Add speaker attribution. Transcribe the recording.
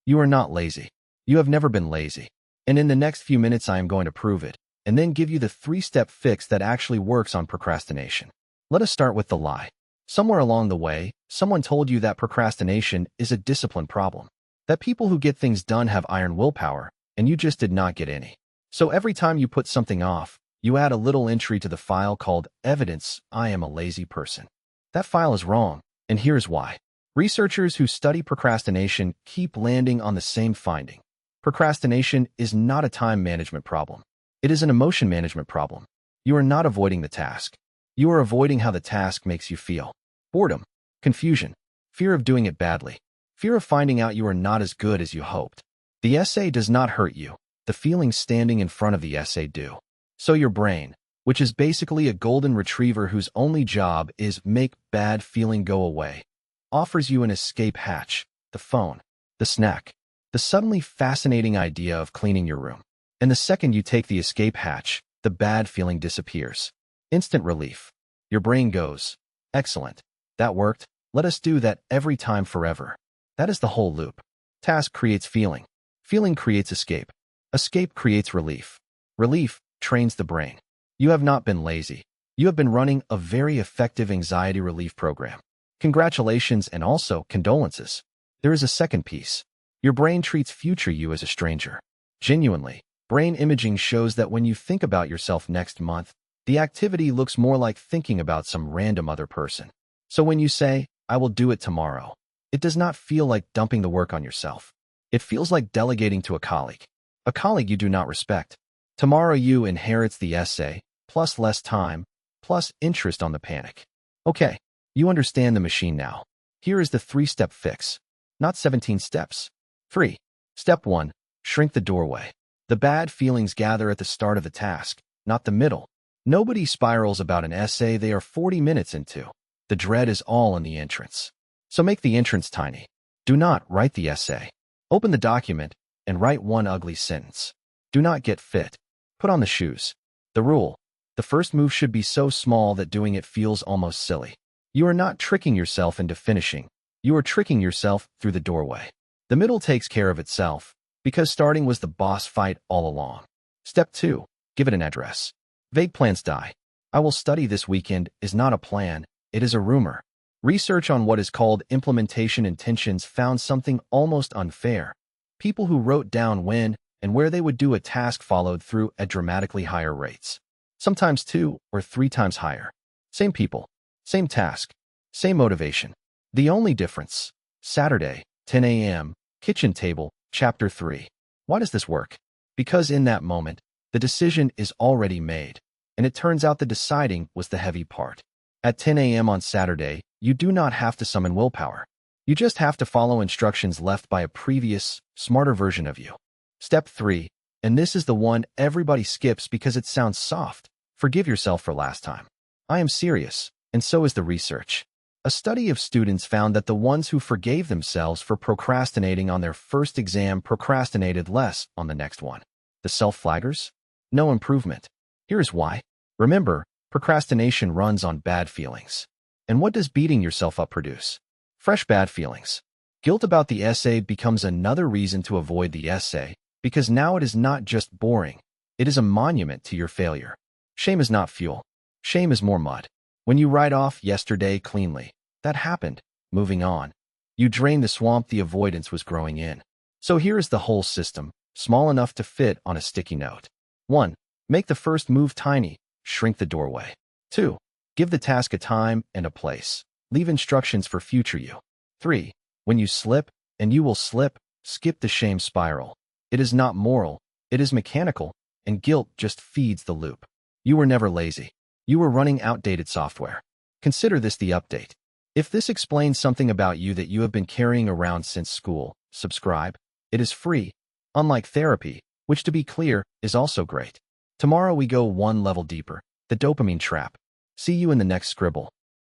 Speaker 1: You are not lazy. You have never been lazy. And in the next few minutes, I am going to prove it, and then give you the 3-step fix that actually works on procrastination. Let us start with the lie. Somewhere along the way, someone told you that procrastination is a discipline problem, that people who get things done have iron willpower, and you just did not get any. So every time you put something off, you add a little entry to the file called evidence, I am a lazy person. That file is wrong, and here's why. Researchers who study procrastination keep landing on the same finding. Procrastination is not a time management problem. It is an emotion management problem. You are not avoiding the task. You are avoiding how the task makes you feel. Boredom, confusion, fear of doing it badly, fear of finding out you are not as good as you hoped. The essay does not hurt you. The feelings standing in front of the essay do. So your brain, which is basically a golden retriever whose only job is make bad feeling go away, offers you an escape hatch, the phone, the snack, the suddenly fascinating idea of cleaning your room. And the second you take the escape hatch, the bad feeling disappears. Instant relief. Your brain goes, excellent, that worked, let us do that every time forever. That is the whole loop. Task creates feeling. Feeling creates escape. Escape creates relief. Relief trains the brain. You have not been lazy. You have been running a very effective anxiety relief program. Congratulations and also condolences. There is a second piece. Your brain treats future you as a stranger. Genuinely, brain imaging shows that when you think about yourself next month, the activity looks more like thinking about some random other person. So when you say, I will do it tomorrow, it does not feel like dumping the work on yourself. It feels like delegating to a colleague you do not respect. Tomorrow you inherits the essay, plus less time, plus interest on the panic. Okay, you understand the machine now. Here is the 3-step fix, not 17 steps. 3. Step 1. Shrink the doorway. The bad feelings gather at the start of the task, not the middle. Nobody spirals about an essay they are 40 minutes into. The dread is all in the entrance. So make the entrance tiny. Do not write the essay. Open the document and write one ugly sentence. Do not get fit. Put on the shoes. The rule. The first move should be so small that doing it feels almost silly. You are not tricking yourself into finishing. You are tricking yourself through the doorway. The middle takes care of itself, because starting was the boss fight all along. Step 2. Give it an address. Vague plans die. I will study this weekend is not a plan, it is a rumor. Research on what is called implementation intentions found something almost unfair. People who wrote down when and where they would do a task followed through at dramatically higher rates. Sometimes 2 or 3 times higher. Same people, same task, same motivation. The only difference, Saturday, 10 a.m., kitchen table, chapter 3. Why does this work? Because in that moment, the decision is already made, and it turns out the deciding was the heavy part. At 10 a.m. on Saturday, you do not have to summon willpower. You just have to follow instructions left by a previous, smarter version of you. Step 3, and this is the one everybody skips because it sounds soft. Forgive yourself for last time. I am serious, and so is the research. A study of students found that the ones who forgave themselves for procrastinating on their first exam procrastinated less on the next one. The self-flaggers? No improvement. Here's why. Remember, procrastination runs on bad feelings. And what does beating yourself up produce? Fresh bad feelings. Guilt about the essay becomes another reason to avoid the essay, because now it is not just boring. It is a monument to your failure. Shame is not fuel. Shame is more mud. When you write off yesterday cleanly, that happened, moving on. You drain the swamp the avoidance was growing in. So here is the whole system, small enough to fit on a sticky note. 1. Make the first move tiny, shrink the doorway. 2. Give the task a time and a place. Leave instructions for future you. 3. When you slip, and you will slip, skip the shame spiral. It is not moral, it is mechanical, and guilt just feeds the loop. You were never lazy. You were running outdated software. Consider this the update. If this explains something about you that you have been carrying around since school, subscribe. It is free, unlike therapy, which to be clear, is also great. Tomorrow we go one level deeper, the dopamine trap. See you in the next scribble.